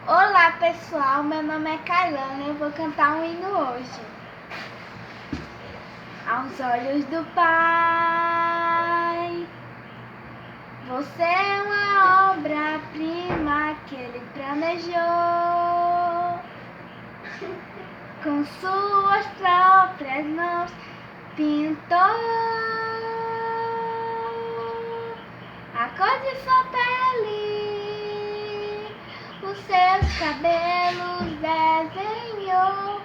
Olá pessoal, meu nome é Kailana e eu vou cantar um hino hoje. Aos olhos do Pai, você é uma obra-prima que Ele planejou. Com suas próprias mãos pintou a cor de sua pele, os seus cabelos desenhou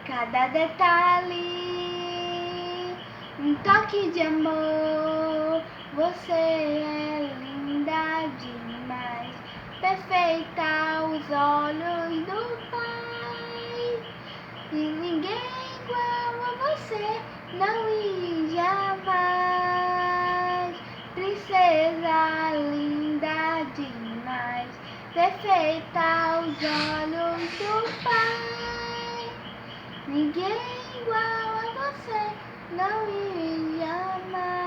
cada detalhe, um toque de amor. Você é linda demais, perfeita aos olhos do Pai, e ninguém igual a você, não e jamais. Princesa linda demais, perfeita aos olhos do Pai, ninguém igual a você, não e jamais.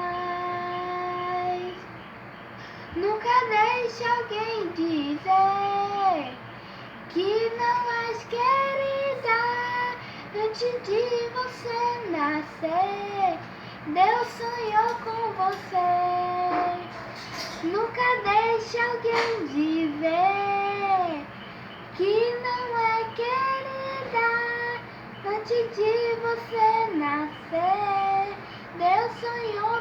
Nunca deixe alguém dizer que não és querida. Antes de você nascer, Deus sonhou com você. Nunca deixe alguém dizer que não é querida. Antes de você nascer, Deus sonhou